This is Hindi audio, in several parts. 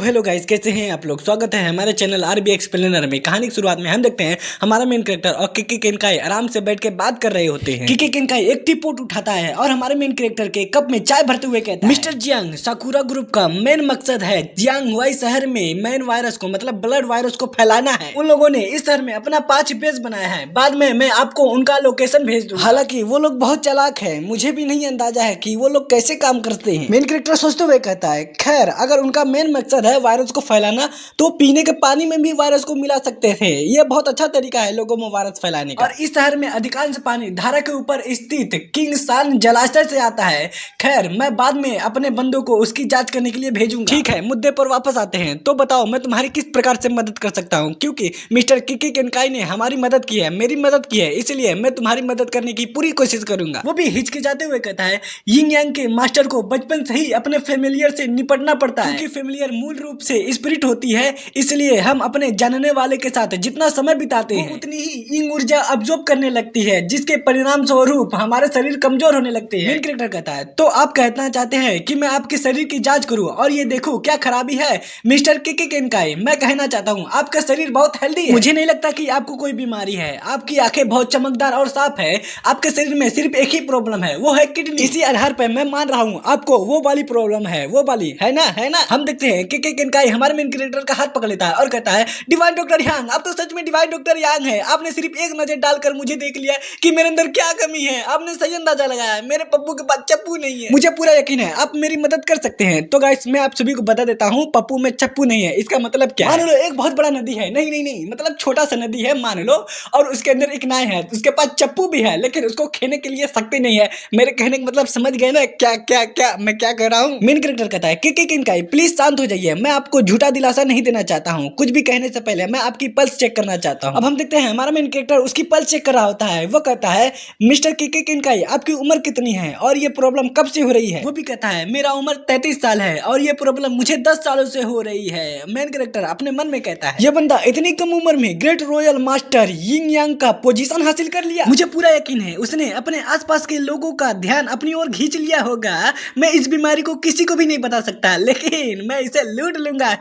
हेलो गाइस, कैसे हैं आप लोग। स्वागत है हमारे चैनल आरबी एक्सप्लेनर में। कहानी की शुरुआत में हम देखते हैं हमारा मेन कैरेक्टर और किकी केनकाई आराम से बैठ के बात कर रहे होते हैं। किकी केनकाई एक टी पोट उठाता है और हमारे मेन कैरेक्टर के कप में चाय भरते हुए कहता है, मिस्टर जियांग, साकुरा ग्रुप का मेन मकसद है जियांग हुआई शहर में मेन वायरस को मतलब ब्लड वायरस को फैलाना है। उन लोगों ने इस शहर में अपना 5 बेस बनाया है। बाद में मैं आपको उनका लोकेशन भेज दूंगा। हालांकि वो लोग बहुत चालाक है, मुझे भी नहीं अंदाजा है कि वो लोग कैसे काम करते हैं। मेन कैरेक्टर सोचते हुए कहता है, खैर अगर उनका मेन मकसद है वायरस को फैलाना तो पीने के पानी में भी वायरस को मिला सकते थे। ये बहुत अच्छा तरीका है लोगों में वायरस फैलाने का। और इस शहर में अधिकांश पानी धारा के ऊपर स्थित किंग सान जलाशय से आता है। खैर मैं बाद में अपने बंदों को उसकी जांच करने के लिए भेजूंगा। ठीक है, मुद्दे पर वापस आते हैं। तो बताओ मैं तुम्हारी किस प्रकार से मदद कर सकता हूँ, क्योंकि मिस्टर किकी केनकाई ने हमारी मदद की है, मेरी मदद की है, इसलिए मैं तुम्हारी मदद करने की पूरी कोशिश करूंगा। वो भी हिचकिचाते हुए कहता है, यिंग यांग के मास्टर को बचपन से ही अपने फेमिलियर से निपटना पड़ता है, क्योंकि फेमिलियर मूल रूप से स्पिरिट होती है। इसलिए हम अपने जानने वाले के साथ जितना समय बिताते हैं उतनी ही यिंग ऊर्जा अब्जॉर्ब करने लगती है, जिसके परिणाम स्वरूप हमारे शरीर कमजोर होने लगते हैं। मेन कैरेक्टर कहता है, तो आप कहना चाहते हैं कि मैं आपके शरीर की जांच करूं और ये देखूं क्या खराबी है। मिस्टर किकी केनकाई, मैं कहना चाहता हूं आपका शरीर बहुत हेल्दी है। मुझे नहीं लगता कि आपको कोई बीमारी है। आपकी आंखें बहुत चमकदार और साफ है। आपके शरीर में सिर्फ एक ही प्रॉब्लम है, वो है किडनी। इसी आधार पर मैं मान रहा हूँ आपको वो वाली प्रॉब्लम है, वो वाली है ना, है ना। हम देखते हैं किकी केनकाई हमारे मेन कैरेक्टर का हाथ पकड़ लेता है और कहता है, डिवाइन डॉक्टर यांग, आप तो सच में डिवाइन डॉक्टर यांग है। आपने सिर्फ एक नजर डालकर मुझे देख लिया कि मेरे अंदर क्या कमी है। आपने सही अंदाजा लगाया, मेरे पप्पू के पास चप्पू नहीं है। मुझे पूरा यकीन है आप मेरी मदद कर सकते हैं। तो गाइस मैं आप सभी को बता देता हूँ, पप्पू में चप्पू नहीं है। इसका मतलब क्या है? मान लो एक बहुत बड़ा नदी है, नहीं नहीं नहीं मतलब छोटा सा नदी है मान लो, और उसके अंदर एक नाव है, उसके पास चप्पू भी है, लेकिन उसको खेने के लिए शक्ति नहीं है। मेरे कहने का मतलब समझ गए ना क्या क्या क्या मैं क्या कह रहा हूँ। मेन कैरेक्टर कहता है, किकी केनकाई प्लीज शांत हो जाइए, मैं आपको झूठा दिलासा नहीं देना चाहता हूँ। कुछ भी कहने से पहले मैं आपकी पल्स चेक करना चाहता हूँ। अब हम देखते हैं हमारा मेन कैरेक्टर उसकी पल्स चेक कर रहा होता है। वो कहता है, मिस्टर किकी केनकाई आपकी उम्र कितनी है और ये प्रॉब्लम कब से हो रही है? वो भी कहता है, मेरा उम्र 33 साल है और ये प्रॉब्लम मुझे 10 सालों से हो रही है। मेन कैरेक्टर अपने मन में कहता है, ये बंदा इतनी कम उम्र में ग्रेट रॉयल मास्टर यिंग यांग का पोजीशन हासिल कर लिया। मुझे पूरा यकीन है उसने अपने आसपास के लोगों का ध्यान अपनी ओर खींच लिया होगा। मैं इस बीमारी को किसी को भी नहीं बता सकता, लेकिन मैं इसे लूट लूंगा।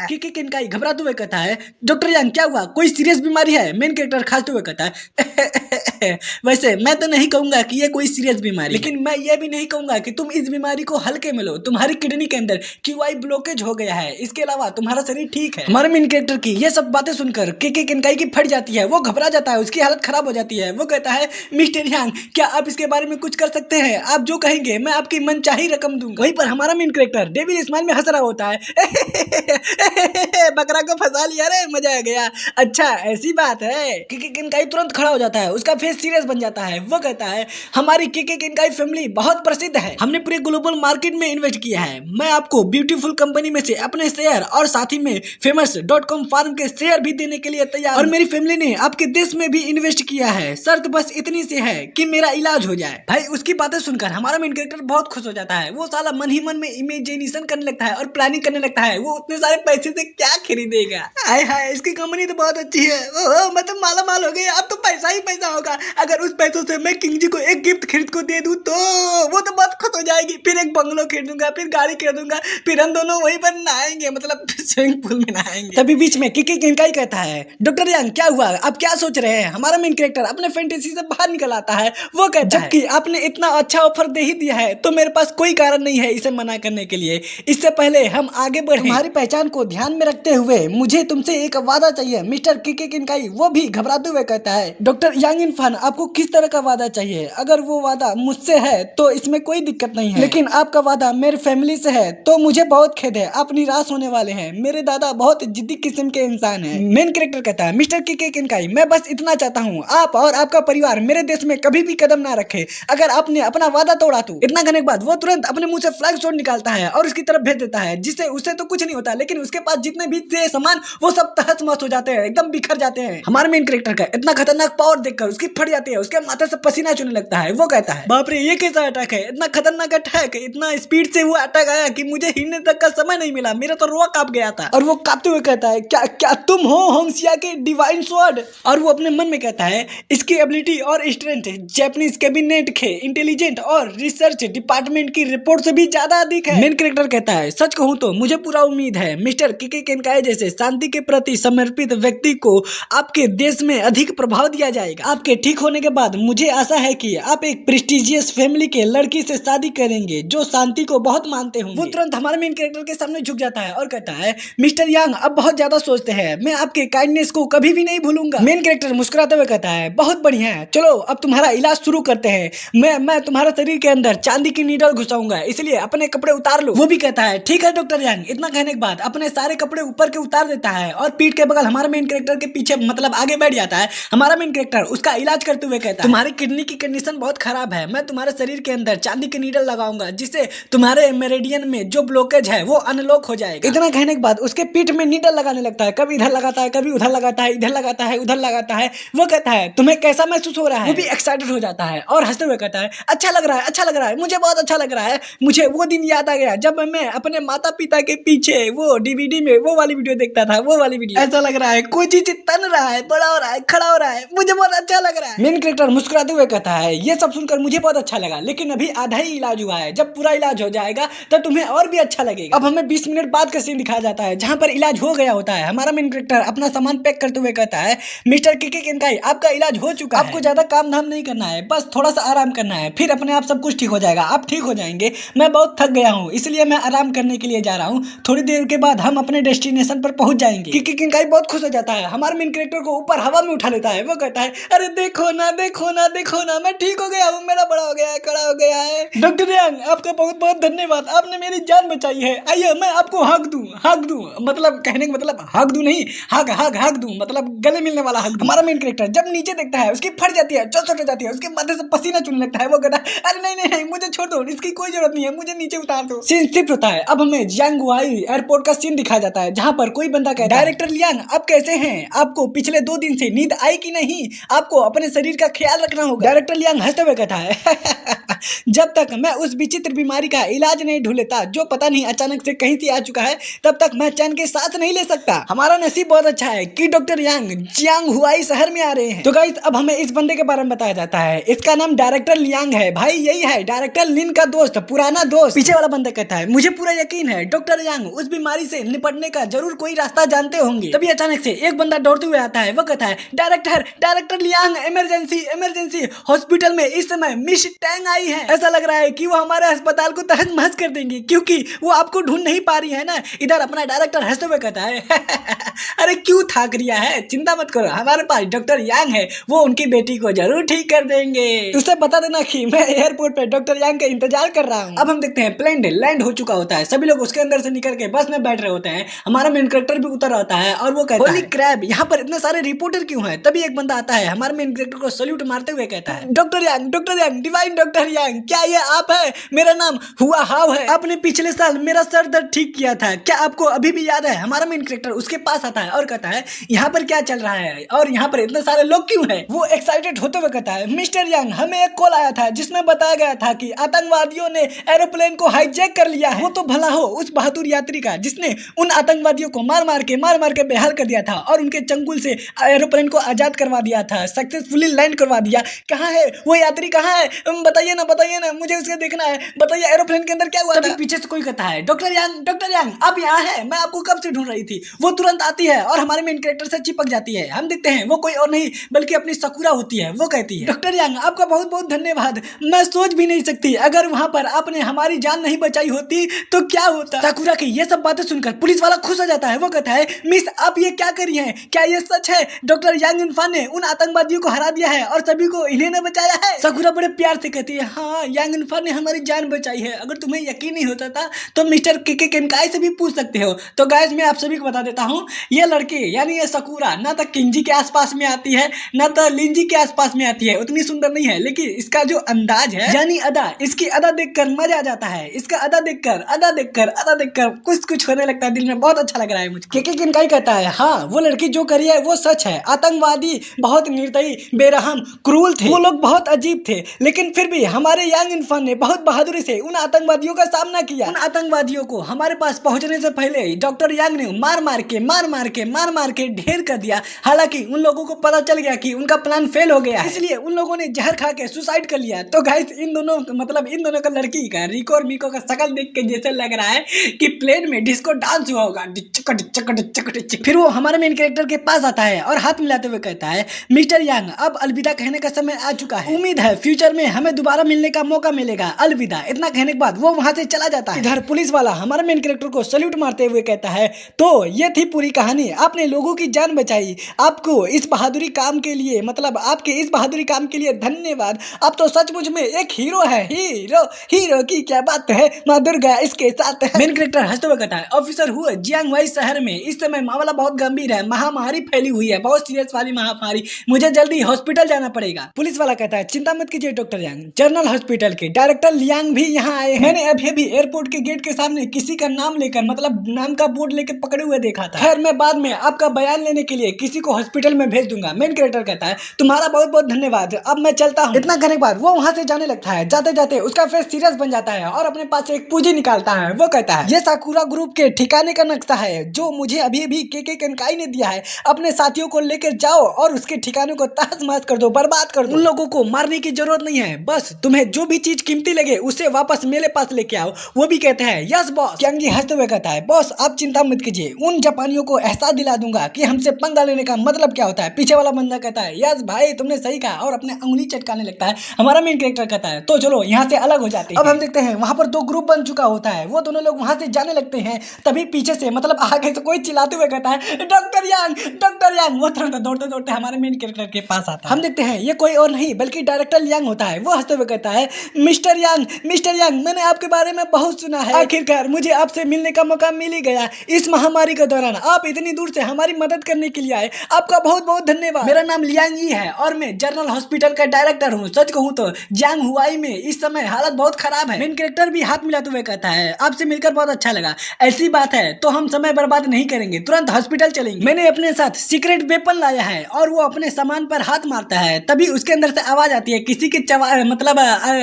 किकी केनकाई घबराते हुए कहता है, डॉक्टर यांग क्या हुआ, कोई सीरियस बीमारी है? मेन कैरेक्टर खांसते हुए कहता है, वैसे मैं तो नहीं कहूंगा कि ये कोई सीरियस बीमारी, लेकिन मैं ये भी नहीं कहूंगा कि तुम इस बीमारी को हल्के में लो। तुम्हारी किडनी के अंदर क्यूआई ब्लॉकेज हो गया है, इसके अलावा तुम्हारा शरीर ठीक है। हमारे मेन कैरेक्टर की ये सब बातें सुनकर किकी केनकाई की फट जाती है, वो घबरा जाता है, उसकी हालत खराब हो जाती है। वो कहता है, मिस्टर यांग क्या आप इसके बारे में कुछ कर सकते हैं? आप जो कहेंगे मैं आपकी मनचाही रकम दूंगा। वहीं पर हमारा मेन कैरेक्टर डेविल स्माइल में हंस रहा होता है, बकरा को फंसा लिया रे, मजा आ गया। अच्छा ऐसी बात है। किकी केनकाई तुरंत खड़ा हो जाता है, उसका फेस सीरियस बन जाता है। वो कहता है, हमारी किकी केनकाई फैमिली बहुत प्रसिद्ध है, हमने पूरे ग्लोबल मार्केट में इन्वेस्ट किया है। मैं आपको ब्यूटीफुल कंपनी में से अपने शेयर और साथ ही में फेमस.com फार्म के शेयर भी देने के लिए तैयार, और मेरी फैमिली ने आपके देश में भी इन्वेस्ट किया है। शर्त बस इतनी सी है कि मेरा इलाज हो जाए। भाई उसकी बातें सुनकर हमारा मेन कैरेक्टर बहुत खुश हो जाता है। वो साला मन ही मन में इमेजिनेशन करने लगता है और प्लानिंग करने लगता है वो उतने सारे पैसे से क्या खरीदेगा। हाय हाय इसकी कंपनी तो बहुत अच्छी है, ओहो मैं तो माला माल हो गया, अब तो पैसा ही पैसा होगा। अगर उस पैसों से मैं किंग जी को एक गिफ्ट खरीद को दे दूं तो वो तो बहुत खुश हो जाएगी। फिर एक बंगलो खरीदूंगा, फिर गाड़ी खरीदूंगा, फिर हम दोनों वहीं पर नहाएंगे, मतलब स्विमिंग पूल में नहाएंगे। तभी बीच में किकी केनकाई कहता है, डॉक्टर यांग क्या हुआ, आप क्या सोच रहे हैं? हमारा मेन कैरेक्टर अपने फैंटेसी से बाहर निकल आता है। वो कहता है, जबकि आपने इतना अच्छा ऑफर दे ही दिया है तो मेरे पास कोई कारण नहीं है इसे मना करने के लिए। इससे पहले हम आगे बढ़े, तुम्हारी पहचान को ध्यान में रखते हुए मुझे तुमसे एक वादा चाहिए। मिस्टर किकी केनकाई वो भी घबराते हुए कहता है, डॉक्टर यांग इनफान आपको किस तरह का वादा चाहिए? अगर वो वादा मुझसे है तो इसमें कोई दिक्कत नहीं है, लेकिन आपका वादा मेरे फैमिली से है तो मुझे बहुत खेद है, आप निराश होने वाले हैं। मेरे दादा बहुत जिद्दी किस्म के इंसान हैं। मेन कैरेक्टर कहता है, मिस्टर किकी केनकाई मैं बस इतना चाहता हूँ आप और आपका परिवार मेरे देश में कभी भी कदम ना रखे, अगर आपने अपना वादा तोड़ा तो। इतना कहने के बाद वो तुरंत अपने मुंह से फ्लैग शॉट निकालता है और उसकी तरफ भेज देता है, जिससे उसे तो कुछ नहीं होता, लेकिन उसके पास जितने भी थे सामान वो सब तहस महस हो जाते हैं, एकदम बिखर जाते हैं। हमारे मेन कैरेक्टर का इतना खतरनाक पावर देखकर उसकी फट जाती है, उसके माथे से पसीना चुनने लगता है। वो कहता है, बाप रे ये कैसा अटैक है, इतना खतरनाक अटैक, इतना स्पीड से वो अटैक आया कि मुझे हिलने तक का समय नहीं मिला, मेरा तो रुआ कांप गया था। और वो कांपते हुए कहता है, क्या क्या तुम हो होंगसिया के डिवाइन स्वॉर्ड? और वो अपने मन में कहता है, इसकी एबिलिटी और स्ट्रेंथ जापानीज कैबिनेट के इंटेलिजेंट और रिसर्च डिपार्टमेंट की रिपोर्ट से भी ज्यादा अधिक है। मेन कैरेक्टर कहता है, सच कहूं तो दोस्तों मुझे पूरा उम्मीद है मिस्टर केके केनकाई जैसे शांति के प्रति समर्पित व्यक्ति को आपके देश में अधिक प्रभाव दिया जाएगा। आपके ठीक होने के बाद मुझे आशा है कि आप एक प्रेस्टिजियस फैमिली के लड़की से शादी करेंगे जो शांति को बहुत मानते होंगे। वो तुरंत हमारे मेन कैरेक्टर के सामने झुक जाता है और कहता है, मिस्टर यांग अब बहुत ज्यादा सोचते हैं, मैं आपके काइंडनेस को कभी भी नहीं भूलूंगा। मेन कैरेक्टर मुस्कुराते हुए कहता है, बहुत बढ़िया है, चलो अब तुम्हारा इलाज शुरू करते हैं। मैं तुम्हारे शरीर के अंदर चांदी की नीडल घुसाऊंगा, इसलिए अपने कपड़े उतार लो। वो भी कहता है, ठीक है डॉक्टर यांग। इतना कहने के बाद अपने सारे कपड़े ऊपर के उतार देता है और पीठ के बगल हमारे मेन कैरेक्टर के पीछे मतलब आगे बैठ जाता है। हमारा मेन कैरेक्टर उसका इलाज करते हुए कहता है, तुम्हारी किडनी की कंडीशन बहुत खराब है, मैं तुम्हारे शरीर के अंदर चांदी की नीडल लगाऊंगा जिससे तुम्हारे मेरिडियन में जो ब्लॉकेज है वो अनलॉक हो जाएगा। इतना कहने के बाद उसके पीठ में नीडल लगाने लगता है, कभी इधर लगाता है, कभी उधर लगाता है, इधर लगाता है, उधर लगाता है। वो कहता है, तुम्हें कैसा महसूस हो रहा है? वो भी एक्साइटेड हो जाता है और हंसते हुए कहता है, अच्छा लग रहा है, अच्छा लग रहा है, मुझे बहुत अच्छा लग रहा है। मुझे वो दिन याद आ गया जब मैं अपने माता पिता के पीछे वो डीवीडी में वो वाली वीडियो देखता था, वो वाली वीडियो। ऐसा लग रहा है कोई चीज तन रहा है, बड़ा हो रहा है, खड़ा हो रहा है, मुझे बहुत अच्छा लग रहा है। मेन कैरेक्टर मुस्कुराते हुए कहता है, ये सब सुनकर मुझे बहुत अच्छा लगा, लेकिन अभी आधा ही इलाज हुआ है, जब पूरा इलाज हो जाएगा तो तुम्हें और भी अच्छा लगेगा। अब हमें 20 मिनट बाद का सीन दिखाया जाता है जहां पर इलाज हो गया होता है। हमारा मेन कैरेक्टर अपना सामान पैक करते हुए कहता है, मिस्टर केके केनकाई आपका इलाज हो चुका है, आपको ज्यादा काम धाम नहीं करना है, बस थोड़ा सा आराम करना है, फिर अपने आप सब कुछ ठीक हो जाएगा, आप ठीक हो जाएंगे। मैं बहुत थक गया हूँ इसलिए मैं आराम करने के लिए जा रहा हूँ, थोड़ी देर के बाद हम अपने डेस्टिनेशन पर पहुंच जाएंगे। केके केनकाई बहुत खुश हो जाता है, हमारे मेन कैरेक्टर को ऊपर हवा में उठा लेता है। वो कहता है, अरे देखो ना देखो ना देखो ना, मैं ठीक हो गया हूँ, मेरा बड़ा हो गया है, खड़ा हो गया है। डॉक्टर यांग आपका बहुत बहुत धन्यवाद, आपने मेरी जान बचाई है। आइए मैं आपको हक दूं, मतलब कहने का मतलब हक दूं नहीं, हक दूं मतलब गले मिलने वाला हक दूं। हमारा मेन कैरेक्टर जब नीचे देखता है उसकी फट जाती है, चोट हो जाती है, उसके माथे से पसीना चुनने लगता है। वो कहता है, अरे नहीं नहीं नहीं, मुझे छोड़ दो, इसकी कोई जरूरत नहीं है, मुझे नीचे उतार दो। सीन शिफ्ट होता है, अब हमें जियांगुआई एयरपोर्ट का सीन दिखाया जाता है जहां पर कोई बंदा कहता है, डायरेक्टर लियांग आप कैसे हैं, आपको पिछले 2 दिन से नींद आई कि नहीं, आपको अपने शरीर का ख्याल रखना होगा। डायरेक्टर लियांग हंसते हुए कहता है, जब तक मैं उस विचित्र बीमारी का इलाज नहीं ढूंढ लेता जो पता नहीं अचानक से कहीं से आ चुका है, तब तक मैं चैन के सांस नहीं ले सकता। हमारा नसीब बहुत अच्छा है कि डॉक्टर यांग जियांगहुआई शहर में आ रहे हैं। तो गाइस अब हमें इस बंदे के बारे में बताया जाता है, इसका नाम डायरेक्टर लियांग है। भाई यही है डायरेक्टर लिन का दोस्त, पुराना दोस्त। पीछे वाला बंदा कहता है, मुझे पूरा यकीन है डॉक्टर यांग उस बीमारी से निपटने का जरूर कोई रास्ता जानते होंगे। तभी अचानक से एक बंदा दौड़ते हुए आता है। वो कहता है, डायरेक्टर लियांग इमरजेंसी हॉस्पिटल में इस समय मिस टैंग आई है। ऐसा लग रहा है कि वो हमारे अस्पताल को तहस महस कर देंगी क्योंकि वो आपको ढूंढ नहीं पा रही है ना। इधर अपना डायरेक्टर हंसते हुए कहता है, अरे क्यों थाक रिया है, चिंता मत करो, हमारे पास डॉक्टर यांग है, वो उनकी बेटी को जरूर ठीक कर देंगे। उसे बता देना कि मैं एयरपोर्ट पे डॉक्टर यांग का इंतजार कर रहा हूँ। अब हम देखते हैं प्लेन लैंड हो चुका होता है, सभी लोग उसके अंदर से निकल के बस में बैठ रहे होते हैं। हमारा मेन कैरेक्टर भी उतर आता है और वो कहता है, क्रैब यहाँ पर इतने सारे रिपोर्टर क्यों हैं? तभी एक बंदा आता है, हमारे मेन कैरेक्टर को सल्यूट मारते हुए कहता है, डॉक्टर यांग डिवाइन डॉक्टर यांग, क्या ये आप है? मेरा नाम हुआ हाव है, आपने पिछले साल मेरा सर दर्द ठीक किया था, क्या आपको अभी भी याद है? हमारा मेन कैरेक्टर उसके पास आता है और कहता है, यहाँ पर क्या चल रहा है और यहाँ पर इतने सारे लोग क्यों हैं? वो एक्साइटेड होते हुए कहता है, मिस्टर यांग हमें एक कॉल आया था जिसमें बताया गया था कि आतंकवादियों ने एरोप्लेन को हाईजैक कर लिया है। वो तो भला हो उस बहादुर यात्री का जिसने उन आतंकवादियों को मार मार के बेहाल कर दिया था और उनके चंगुल से एरोप्लेन को आजाद करवा दिया था, सक्सेसफुली लैंड करवा दिया। कहाँ है वो यात्री, कहाँ है? बताइए ना, मुझे उसके देखना है, बताइए एरोप्लेन के अंदर क्या हुआ था? पीछे से कोई कहता है, डॉक्टर यांग आप यहाँ हैं, मैं आपको कब से ढूंढ रही थी। वो तुरंत आती है और हमारे मेन कैरेक्टर से चिपक जाती है। हम देखते हैं वो कोई और नहीं बल्कि अपनी सकुरा होती है। वो कहती है, डॉक्टर यांग आपका बहुत बहुत धन्यवाद, मैं सोच भी नहीं सकती अगर वहां पर आपने हमारी जान नहीं बचाई होती तो क्या होता। सकुरा की ये सब बातें सुनकर पुलिस वाला खुश हो जाता है। वो कहता है, मिस आप ये क्या करी हैं, क्या ये सच है? डॉक्टर यांग इनफान ने उन आतंकवादियों को हरा दिया है और सभी को इन्हें ने बचाया है। सकुरा बड़े प्यार से कहती है, हाँ यांग इनफान ने हमारी जान बचाई है, अगर तुम्हें यकीन नहीं होता था तो मिस्टर केके केनकाई से भी पूछ सकते हो। तो गाइस मैं आप सभी को बता देता हूँ, ये लड़की यानी ये सकुरा ना तो किंजी के आसपास में आती है ना तो लिंजी के आसपास में आती है, उतनी सुंदर नहीं है, लेकिन इसका जो अंदाज है यानी अदा, इसकी अदा देखकर मजा आ जाता है। इसका अदा देखकर कुछ होने लगता है दिल में, बहुत अच्छा लग रहा है मुझे। केके केनकाई कहता है, हाँ वो लड़की जो करी है वो सच है, आतंकवादी बहुत निर्दयी बेरहम क्रूर थे, वो लोग बहुत अजीब थे, लेकिन फिर भी हमारे यांग इनफान ने बहुत बहादुरी से उन आतंकवादियों का सामना किया। उन आतंकवादियों को हमारे पास पहुंचने से पहले डॉक्टर यांग ने मार मार के ढेर कर दिया। हालांकि उन लोगों को पता चल गया कि उनका प्लान फेल हो गया, इसलिए उन लोगों ने जहर खा के सुसाइड कर लिया। तो गाइस इन दोनों का लड़की का रिको और मिको का शकल देख के जैसे लग रहा है कि प्लेन में डिस्को डांस हुआ होगा। फिर वो हमारे मेन कैरेक्टर के पास आता है और हाथ मिलाते हुए कहता है, मिस्टर यांग अब अलविदा कहने का समय आ चुका है, उम्मीद है फ्यूचर में हमें दोबारा मिलने का मौका मिलेगा, अलविदा। इतना कहने के बाद वो वहां से चला जाता है। इधर पुलिस वाला हमारे मेन कैरेक्टर को सल्यूट मारते हुए कहता है, तो ये थी पूरी कहानी, आपने लोगों की जान बचाई, आपको इस बहादुरी काम के लिए, मतलब आपके इस बहादुरी काम के लिए धन्यवाद, आप तो सचमुच में एक हीरो है। हीरो हीरो की क्या बात है, माँ दुर्गा इसके साथ है। मेन कैरेक्टर हंसते हुए कहता है, ऑफिसर हुए जियांगवाई शहर में इस समय मामला बहुत गंभीर है, महामारी फैली हुई है, बहुत सीरियस वाली महामारी, मुझे जल्दी हॉस्पिटल जाना पड़ेगा। पुलिस वाला कहता है, चिंता मत कीजिए डॉक्टर यांग, जनरल हॉस्पिटल के डायरेक्टर लियांग भी यहाँ आए हैं। मैंने अभी एयरपोर्ट के गेट के सामने किसी का नाम लेकर, मतलब नाम का बोर्ड लेकर पकड़े हुए देखा था। खैर मैं बाद में आपका बयान लेने के लिए किसी को हॉस्पिटल में भेज दूंगा। मेन कैरेक्टर कहता है, तुम्हारा बहुत बहुत धन्यवाद, अब मैं चलता हूँ। इतना करने के बाद वो वहां से जाने लगता है। जाते जाते उसका फेस सीरियस बन जाता है और अपने पास से एक पूंजी निकालता है। वो कहता है, ये साकुरा ग्रुप के ठिकाने का नक्शा है जो मुझे अभी अभी के केनकाई ने दिया है, अपने साथियों को लेकर जाओ और उसके ठिकाने को तहस महस कर दो, बर्बाद कर दो। उन लोगों को मारने की जरूरत नहीं है, बस तुम्हें जो भी चीज कीमती लगे उसे वापस मेरे पास लेके आओ। वो भी कहते हैं, यस बॉस। यांग जी हंसते हुए कहता है, बॉस आप चिंता मत कीजिए, उन जापानियों को एहसास दिला दूंगा कि हमसे पंगा लेने का मतलब क्या होता है। पीछे वाला बंदा कहता है, यस भाई तुमने सही कहा, और अपने उंगली चटकाने लगता है। हमारा मेन कैरेक्टर कहता है, तो चलो यहाँ से अलग हो जाते हैं। अब हम देखते हैं वहां पर दो ग्रुप बन चुका होता है। वो दोनों लोग वहां से जाने लगते हैं, तभी पीछे से, मतलब आगे से कोई चिल्लाते हुए कहता है, डॉक्टर यांग, डॉक्टर यांग। वो तुरंत दौड़ते दौड़ते हमारे मेन कैरेक्टर के पास आता है। हम देखते हैं ये कोई और नहीं बल्कि डायरेक्टर यांग होता है। वो हंसते हुए कहता है, मिस्टर यांग, मिस्टर यांग, मैंने आपके बारे में बहुत सुना है, आखिरकार मुझे आपसे मिलने का मौका मिल ही गया। इस महामारी के दौरान आप इतनी दूर से हमारी मदद करने के लिए आए, आपका बहुत बहुत धन्यवाद। मेरा नाम लियांग ही है और मैं जनरल हॉस्पिटल का डायरेक्टर हूँ। सच कहूँ तो जियांग हुआई में इस समय हालत बहुत खराब है। मेन कैरेक्टर भी हाथ मिलाते हुए कहता है, आपसे मिलकर बहुत अच्छा लगा, ऐसी बात है तो हम समय बर्बाद नहीं करेंगे, तुरंत हॉस्पिटल चलेंगे। मैंने अपने साथ सीक्रेट वेपन लाया है। और वो अपने सामान पर हाथ मारता है, तभी उसके अंदर से आवाज आती है, किसी के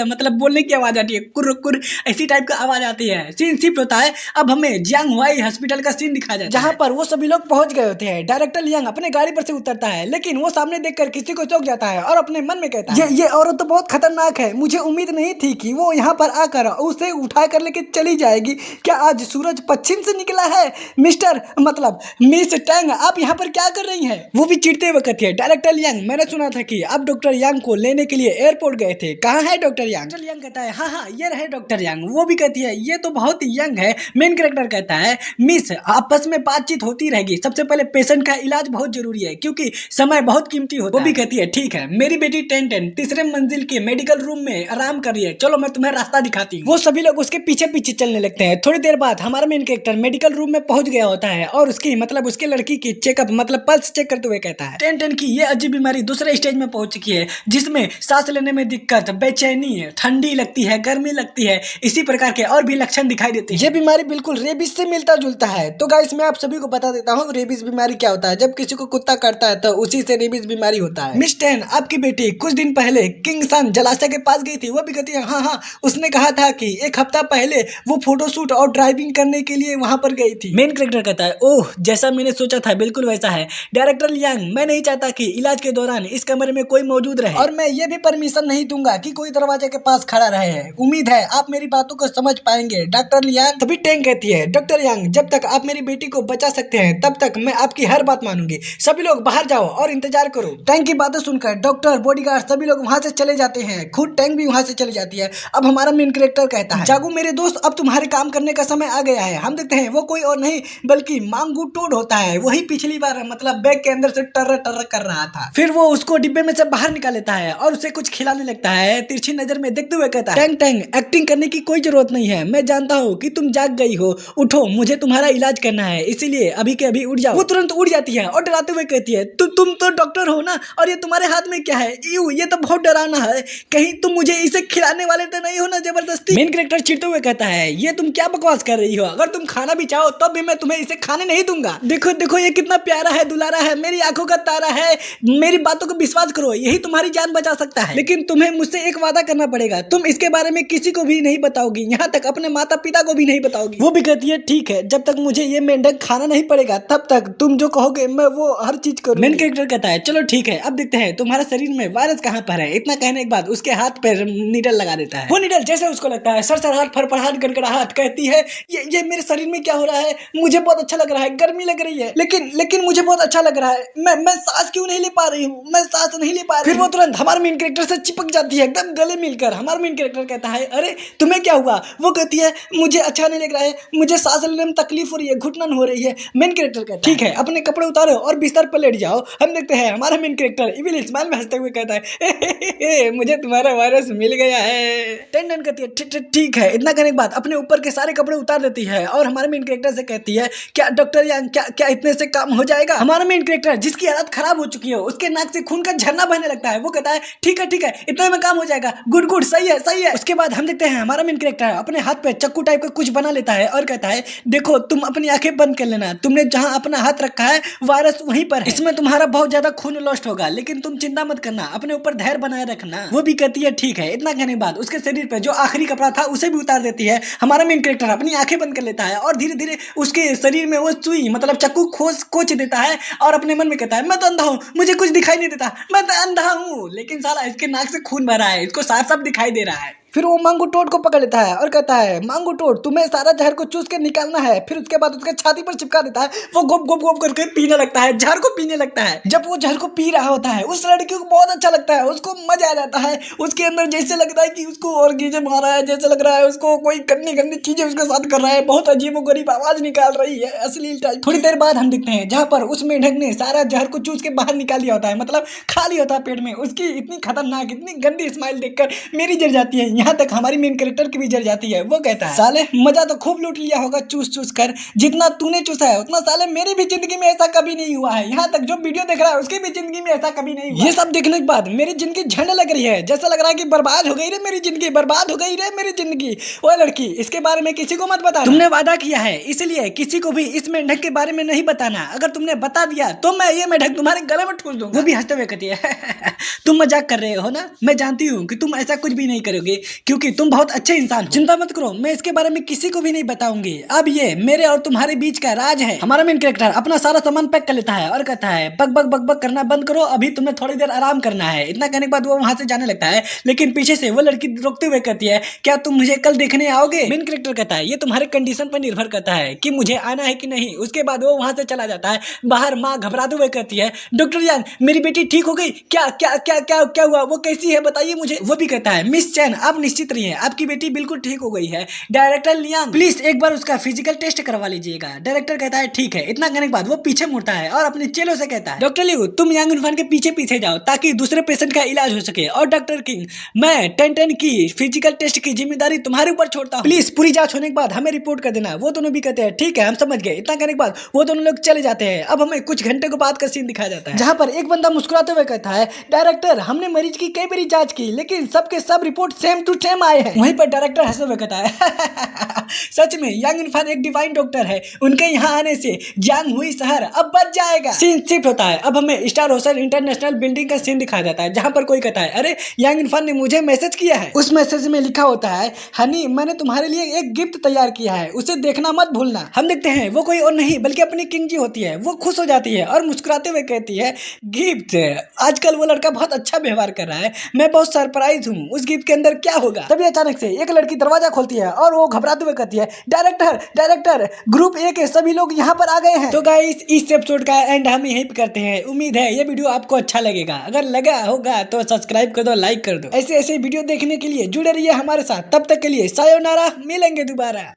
मतलब बोलने की आवाज आती है, कुर कुर ऐसी टाइप का आवाज आती है। सीन शिफ्ट होता है, अब हमें जियांग हुआई हॉस्पिटल का सीन दिखाया जाता है, जहाँ पर वो सभी लोग पहुंच गए होते हैं। डायरेक्टर लियांग अपने गाड़ी पर से उतरता है, लेकिन वो सामने देखकर किसी को चौंक जाता है और अपने मन में कहता है, ये औरत तो बहुत खतरनाक है, मुझे उम्मीद नहीं थी कि वो यहाँ पर आकर उसे उठा कर लेके चली जाएगी। क्या आज सूरज पश्चिम से निकला है? मिस्टर मतलब मिस टैंग, आप यहाँ पर क्या कर रही हैं? वो भी चिढ़ते हुए कहती है, डायरेक्टर लियांग, मैंने सुना था कि आप डॉक्टर यांग को लेने के लिए एयरपोर्ट गए थे, कहाँ है डॉक्टर यांग? डॉक्टर यांग कहता है, हाँ हाँ ये रहे डॉक्टर यांग। वो भी कहती है, ये तो बहुत यंग है। मेन कैरेक्टर कहता है, मिस आपस में बातचीत होती रहेगी, सबसे पहले पेशेंट का इलाज बहुत जरूरी है क्योंकि समय बहुत कीमती होता है। वो भी कहती है, ठीक है, मेरी बेटी 10-10 तीसरे मंजिल के मेडिकल रूम में आराम कर रही है, चलो मैं तुम्हें रास्ता दिखाती हूँ। वो सभी लोग उसके पीछे पीछे चलने लगते हैं। थोड़ी देर बाद हमारा मेन कैरेक्टर मेडिकल रूम में पहुंच गया होता है और उसकी मतलब उसके लड़की की चेकअप मतलब पल्स चेक करते हुए कहता है, 10-10 की ये अजीब बीमारी दूसरे स्टेज में पहुंच चुकी है, जिसमें सांस लेने में दिक्कत, बेचैनी है, ठंडी लगती है, गर्मी लगती है, इसी प्रकार के और भी लक्षण दिखाई देते हैं। ये बीमारी बिल्कुल रेबीज से मिलता जुलता है। तो गाइस मैं आप सभी को बता देता हूँ रेबीज बीमारी क्या होता है। जब किसी को कुत्ता काटता है तो उसी से रेबीज बीमारी होता है। मिस टेन, आपकी बेटी कुछ दिन पहले किंग सन जलाशय के पास गई थी। वो भी कहती है, हाँ हाँ, उसने कहा था कि एक हफ्ता पहले वो फोटोशूट और ड्राइविंग करने के लिए वहां पर गई थी। मेन कैरेक्टर कहता है, ओह जैसा मैंने सोचा था बिल्कुल वैसा है। डायरेक्टर लियांग, मैं नहीं चाहता कि इलाज के दौरान इस कमरे में कोई मौजूद रहे और मैं ये भी परमिशन नहीं दूंगा कि कोई दरवाजे के पास खड़ा रहे। उम्मीद है आप मेरी बातों को समझ पाएंगे डॉक्टर लियांग। तभी टेंग कहती है, डॉक्टर यांग, जब तक आप मेरी बेटी को बचा सकते हैं तब तक मैं आपकी हर बात मानूंगी। सभी लोग बाहर जाओ और इंतजार करो। टैंक की बातें सुनकर डॉक्टर, बॉडीगार्ड सभी लोग वहां से चले जाते हैं। खुद टैंक भी वहां से चली जाती है। अब हमारा मेन कैरेक्टर कहता है, जागो मेरे दोस्त, अब तुम्हारे काम करने का समय आ गया है। हम देखते हैं वो कोई और नहीं बल्कि मांगू टोड होता है। वही पिछली बार मतलब बैग के अंदर से टर्र टर्र कर रहा था। फिर वो उसको डिब्बे में से बाहर निकाल लेता है और उसे कुछ खिलाने लगता है। तिरछी नजर में देखते हुए कहता है, टैंक टैंक, एक्टिंग करने की कोई जरूरत नहीं है, मैं जानता हूँ कि तुम जाग गई हो, उठो, मुझे तुम्हारा इलाज करना है, इसीलिए अभी के अभी उठ जाओ। वो तुरंत उठ जाती है और डराते हुए कहती है, तुम तो डॉक्टर हो ना, और ये तुम्हारे हाथ में क्या है? ये तो बहुत डरावना है, कहीं तुम मुझे इसे खिलाने वाले तो नहीं हो ना जबरदस्ती? मेन कैरेक्टर चिढ़ते हुए कहता है, ये तुम क्या बकवास कर रही हो, अगर तुम खाना भी चाहो तब भी मैं तुम्हें इसे खाने नहीं दूंगा। देखो देखो ये कितना प्यारा है, दुलारा है, मेरी आंखों का तारा है, मेरी बातों को विश्वास करो, यही तुम्हारी जान बचा सकता है। लेकिन तुम्हें मुझसे एक वादा करना पड़ेगा, तुम इसके बारे में किसी को भी नहीं बताओगी, यहाँ तक अपने माता पिता को भी नहीं बताओगी। वो भी कहती है, ठीक है, जब तक मुझे ये मेंढक खाना नहीं पड़ेगा तब तक तुम जो कहोगे मैं वो हर चीज करूंगी। मेन कैरेक्टर कहता है, चलो ठीक है, अब देखते हैं तुम्हारे शरीर में वायरस कहाँ पर है। इतना कहने के बाद उसके हाथ पर नीडल लगा देता है। वो नीडल जैसे उसको लगता है, सरसराहट, फड़फड़ाहट, गड़गड़ाहट, कहते कहती है ये मेरे शरीर में क्या हो रहा है, मुझे बहुत अच्छा लग रहा है, गर्मी लग रही है, लेकिन मुझे बहुत अच्छा लग रहा है, मैं सांस क्यों नहीं ले पा रही हूँ, मैं सांस नहीं ले पा रही। फिर वो तुरंत हमारे मेन कैरेक्टर से चिपक जाती है एकदम गले मिलकर। हमारा मेन कैरेक्टर कहता है अरे तुम्हें क्या हुआ? वो कहती है मुझे अच्छा नहीं लग रहा है, मुझे सांस लेने में तकलीफ हो रही है, घुटन हो रही है। मेन कैरेक्टर कहता है ठीक है अपने कपड़े उतारो और बिस्तर पर लेट जाओ। हम देखते हैं हमारा मेन कैरेक्टर इविल स्माइल में हंसते हुए कहता है मुझे तुम्हारा वायरस मिल गया है। टेंडन कहती है ठीक है। इतना करने के बाद अपने ऊपर के सारे कपड़े उतार देती है और हमारे मेन कैरेक्टर से कहती है क्या डॉक्टर यांग क्या इतने से काम हो जाएगा? हमारा मेन कैरेक्टर जिसकी हालत खराब हो चुकी है, उसके नाक से खून का झरना बहने लगता है। वो कहता है ठीक है इतने में काम हो जाएगा, गुड सही है। उसके बाद हम देखते हैं हमारा मेन कैरेक्टर अपने हाथ पे चक्कू टाइप का कुछ बना लेता है और कहता है देखो तुम अपनी आंखें बंद कर लेना, तुमने जहां अपना हाथ रखा है वायरस वहीं पर है, इसमें तुम्हारा बहुत ज्यादा खून लॉस्ट होगा, लेकिन तुम चिंता मत करना, अपने ऊपर धैर्य बनाए रखना। वो भी कहती है ठीक है। इतना कहने के बाद उसके शरीर पे जो आखिरी कपड़ा था उसे भी उतार देती है। हमारा मेन कैरेक्टर अपनी आंखें बंद कर लेता है और धीरे धीरे उसके शरीर में वो सुई मतलब चक्कू कोच देता है और अपने मन में कहता है मैं तो अंधा हूँ, मुझे कुछ दिखाई नहीं देता, मैं तो अंधा हूँ। लेकिन साला इसके नाक से खून भरा है, इसको साफ साफ दिखाई दे रहा है। फिर वो मांगू टोड को पकड़ लेता है और कहता है मांगू टोड तुम्हें सारा जहर को चूस के निकालना है। फिर उसके बाद उसके छाती पर चिपका देता है। वो गोप करके पीने लगता है, जहर को पीने लगता है। जब वो जहर को पी रहा होता है उस लड़की को बहुत अच्छा लगता है, उसको मजा आ जाता है। उसके अंदर जैसे लगता है कि उसको और गीजे मारा है, जैसे लग रहा है उसको कोई गंदी चीजें उसके साथ कर रहा है, बहुत अजीबोगरीब आवाज निकाल रही है अश्लील टाइप। थोड़ी देर बाद हम दिखते हैं जहाँ पर उस मेंढक ने सारा जहर को चूस के बाहर निकाल लिया होता है, मतलब खा लिया होता है पेट में। उसकी इतनी खतरनाक इतनी गंदी स्माइल देखकर मेरी जल जाती है, यहाँ तक हमारी मेन कैरेक्टर की भी जल जाती है। वो कहता है साले मजा तो खूब लूट लिया होगा चूस कर, जितना तूने चूसा है उतना साले मेरी भी जिंदगी में ऐसा कभी नहीं हुआ है। यहाँ तक जो वीडियो देख रहा है उसकी भी जिंदगी में ऐसा कभी नहीं हुआ। ये सब देखने के बाद मेरी जिंदगी झंड लग रही है, जैसा लग रहा है कि बर्बाद हो गई रे मेरी जिंदगी, बर्बाद हो गई रे मेरी जिंदगी। वो लड़की इसके बारे में किसी को मत बता, तुमने वादा किया है इसलिए किसी को भी इस मेंढक के बारे में नहीं बताना। अगर तुमने बता दिया तो मैं ये मेंढक तुम्हारे गले में ठूस दूंगा। वो भी हंसते हुए कहती है तुम मजाक कर रहे हो ना, मैं जानती हूँ कि तुम ऐसा कुछ भी नहीं करोगे क्योंकि तुम बहुत अच्छे इंसान हो। चिंता मत करो, मैं इसके बारे में किसी को भी नहीं बताऊंगी। अब ये मेरे और तुम्हारे बीच का राज है। हमारा मेन कैरेक्टर अपना सारा सामान पैक कर लेता है और कहता है बक करना बंद करो, अभी तुम्हें थोड़ी देर आराम करना है। इतना कहने के बाद वो वहां से जाने लगता है, लेकिन पीछे से वो लड़की रोकते हुए कहती है क्या तुम मुझे कल देखने आओगे? मेन कैरेक्टर कहता है ये तुम्हारे कंडीशन पर निर्भर करता है कि मुझे आना है कि नहीं। उसके बाद वो वहां से चला जाता है। बाहर माँ घबराते हुए कहती है डॉक्टर यान मेरी बेटी ठीक हो गई क्या क्या क्या क्या क्या हुआ, वो कैसी है बताइए मुझे। वो भी कहता है मिस चैन आप निश्चित रहिए, आपकी बेटी बिल्कुल ठीक हो गई है। डायरेक्टर लियांग प्लीज एक बार उसका फिजिकल टेस्ट करवा लीजिएगा। डायरेक्टर कहता है ठीक है। इतना करने के बाद वो पीछे मुड़ता है और अपने चेलों से कहता है डॉक्टर लियू तुम यांग इरफान के पीछे जाओ ताकि दूसरे पेशेंट का इलाज हो सके, और डॉक्टर किंग मैं टेन की फिजिकल टेस्ट की जिम्मेदारी तुम्हारे ऊपर छोड़ता हूँ, प्लीज पूरी जांच होने के बाद हमें रिपोर्ट कर देना। वो दोनों भी कहते हैं ठीक है हम समझ गए। इतना करने के बाद वो दोनों लोग चले जाते हैं। अब हमें कुछ घंटे के बाद का सीन दिखाया जाता है जहाँ पर एक बंदा मुस्कुराते हुए कहता है डायरेक्टर हमने मरीज की कई बारी जांच की लेकिन सबके सब रिपोर्ट सेम टू सेम आए हैं। वहीं पर डायरेक्टर हंसते हुए कहता है सच में यांग इरफान एक डिवाइन डॉक्टर है, उनके यहाँ आने से जांग हुई शहर अब बच जाएगा। सीन शिफ्ट होता है। अब हमें स्टार होटल इंटरनेशनल बिल्डिंग का सीन दिखाया जाता है जहाँ पर कोई कहता है अरे यांग इरफान ने मुझे मैसेज किया है। उस मैसेज में लिखा होता है हनी मैंने तुम्हारे लिए एक गिफ्ट तैयार किया है, उसे देखना मत भूलना। हम देखते हैं वो कोई और नहीं बल्कि अपनी किंग जी होती है। वो खुश हो जाती है और मुस्कुराते हुए कहती है गिफ्ट, आजकल वो लड़का बहुत अच्छा व्यवहार कर रहा है, मैं बहुत सरप्राइज हूँ उस गिफ्ट के अंदर क्या होगा। तभी अचानक से एक लड़की दरवाजा खोलती है और वो घबराते हुए कहती है डायरेक्टर ग्रुप ए के सभी लोग यहाँ पर आ गए हैं। तो गाइस इस एपिसोड का एंड हम यहीं पे करते हैं। उम्मीद है ये वीडियो आपको अच्छा लगेगा, अगर लगा होगा तो सब्सक्राइब कर दो, लाइक कर दो। ऐसे वीडियो देखने के लिए जुड़े रहिए हमारे साथ। तब तक के लिए सायोनारा, मिलेंगे दोबारा।